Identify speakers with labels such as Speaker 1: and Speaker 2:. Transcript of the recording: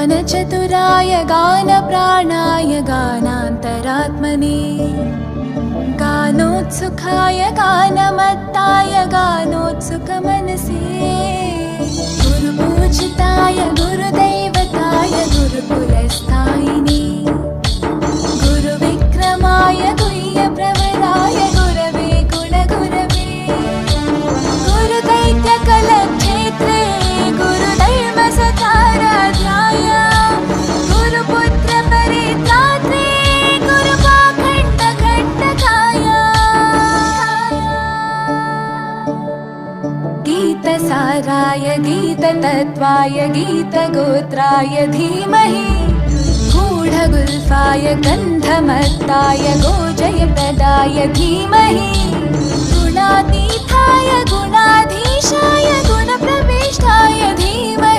Speaker 1: गानचतुराय गानप्राणाय गानान्तरात्मने गानोत्सुकाय गानमत्ताय गानोत्सुकमनसे गुरुपूजिताय गुरुदैवताय गुरुकुलस्थायिने गुरुविक्रमाय गुह्यप्रवराय गुरवे गुणगुरवे गुरुदैत्यकलक्षेत्रे गुरुधर्मसखाराध्याय गुरुपुत्रपरित्रात्रे गुरुपाखण्डखण्डकाय गीतसाराय गीततत्त्वाय गीतगोत्राय धीमहि गूढगुल्फाय गन्धमत्ताय गोजयप्रदाय धीमहि गुणातीताय गुणाधीशाय गुणप्रविष्टाय धीमहि